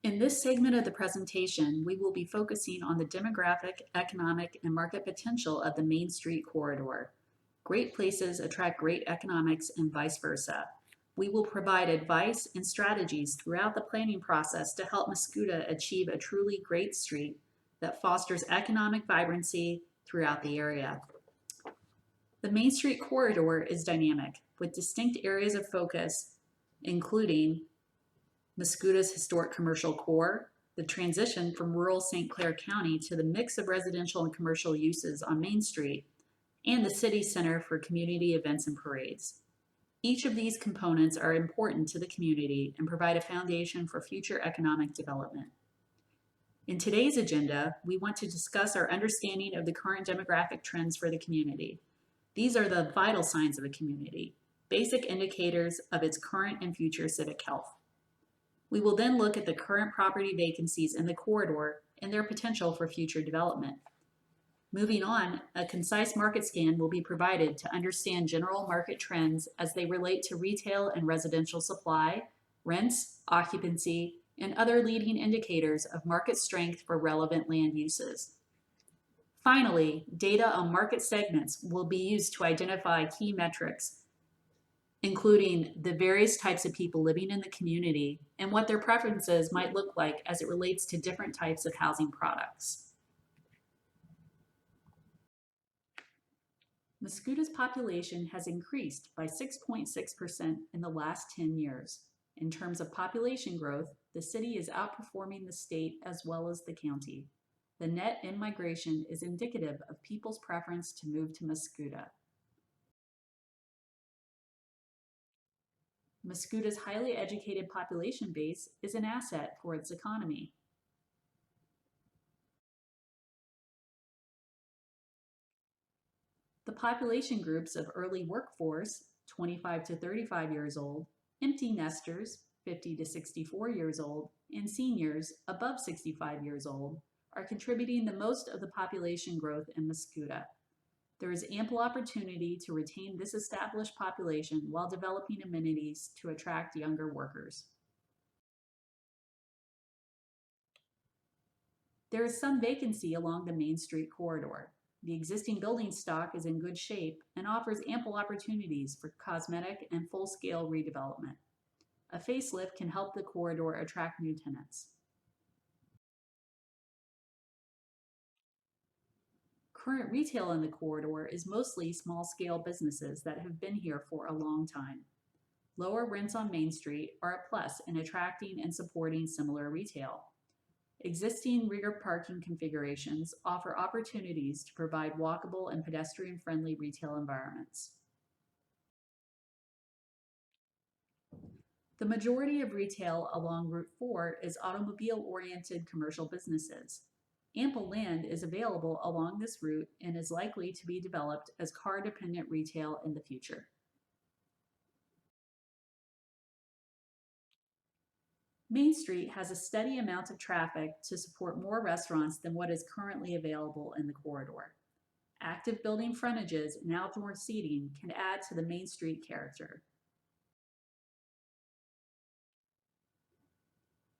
In this segment of the presentation, we will be focusing on the demographic, economic, and market potential of the Main Street corridor. Great places attract great economics and vice versa. We will provide advice and strategies throughout the planning process to help Mascoutah achieve a truly great street that fosters economic vibrancy throughout the area. The Main Street corridor is dynamic, with distinct areas of focus, including Mascoutah's historic commercial core, the transition from rural St. Clair County to the mix of residential and commercial uses on Main Street, and the City Center for community events and parades. Each of these components are important to the community and provide a foundation for future economic development. In today's agenda, we want to discuss our understanding of the current demographic trends for the community. These are the vital signs of a community, basic indicators of its current and future civic health. We will then look at the current property vacancies in the corridor and their potential for future development. Moving on, a concise market scan will be provided to understand general market trends as they relate to retail and residential supply, rents, occupancy, and other leading indicators of market strength for relevant land uses. Finally, data on market segments will be used to identify key metrics, including the various types of people living in the community and what their preferences might look like as it relates to different types of housing products. Mascoutah's population has increased by 6.6% in the last 10 years. In terms of population growth, the city is outperforming the state as well as the county. The net in-migration is indicative of people's preference to move to Mascoutah. Mascoutah's highly educated population base is an asset for its economy. The population groups of early workforce, 25 to 35 years old, empty nesters, 50 to 64 years old, and seniors, above 65 years old, are contributing the most of the population growth in Mascoutah. There is ample opportunity to retain this established population while developing amenities to attract younger workers. There is some vacancy along the Main Street corridor. The existing building stock is in good shape and offers ample opportunities for cosmetic and full-scale redevelopment. A facelift can help the corridor attract new tenants. Current retail in the corridor is mostly small-scale businesses that have been here for a long time. Lower rents on Main Street are a plus in attracting and supporting similar retail. Existing rear parking configurations offer opportunities to provide walkable and pedestrian-friendly retail environments. The majority of retail along Route 4 is automobile-oriented commercial businesses. Ample land is available along this route and is likely to be developed as car-dependent retail in the future. Main Street has a steady amount of traffic to support more restaurants than what is currently available in the corridor. Active building frontages and outdoor seating can add to the Main Street character.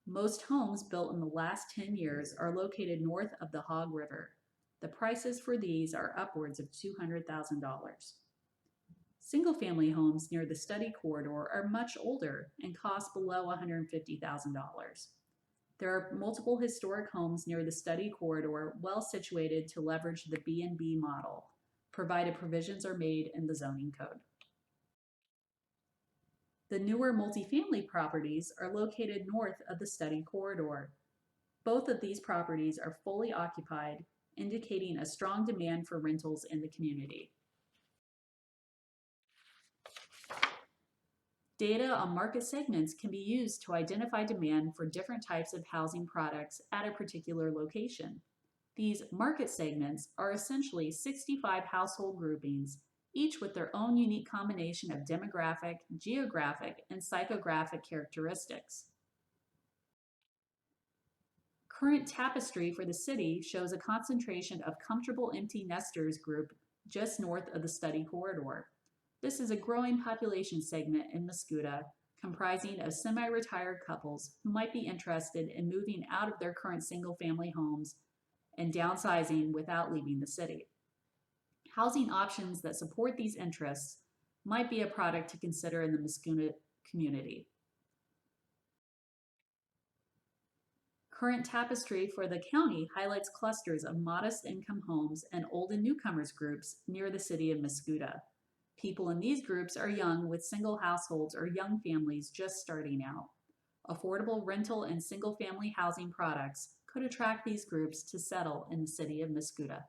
Most homes built in the last 10 years are located north of the Hog River. The prices for these are upwards of $200,000. Single-family homes near the study corridor are much older and cost below $150,000. There are multiple historic homes near the study corridor well situated to leverage the B&B model, provided provisions are made in the zoning code. The newer multifamily properties are located north of the study corridor. Both of these properties are fully occupied, indicating a strong demand for rentals in the community. Data on market segments can be used to identify demand for different types of housing products at a particular location. These market segments are essentially 65 household groupings, each with their own unique combination of demographic, geographic, and psychographic characteristics. Current tapestry for the city shows a concentration of comfortable empty nesters group just north of the study corridor. This is a growing population segment in Mascoutah, comprising of semi-retired couples who might be interested in moving out of their current single-family homes and downsizing without leaving the city. Housing options that support these interests might be a product to consider in the Mascuna community. Current tapestry for the county highlights clusters of modest income homes and old and newcomers groups near the city of Mascouda. People in these groups are young with single households or young families just starting out. Affordable rental and single family housing products could attract these groups to settle in the city of Mascouda.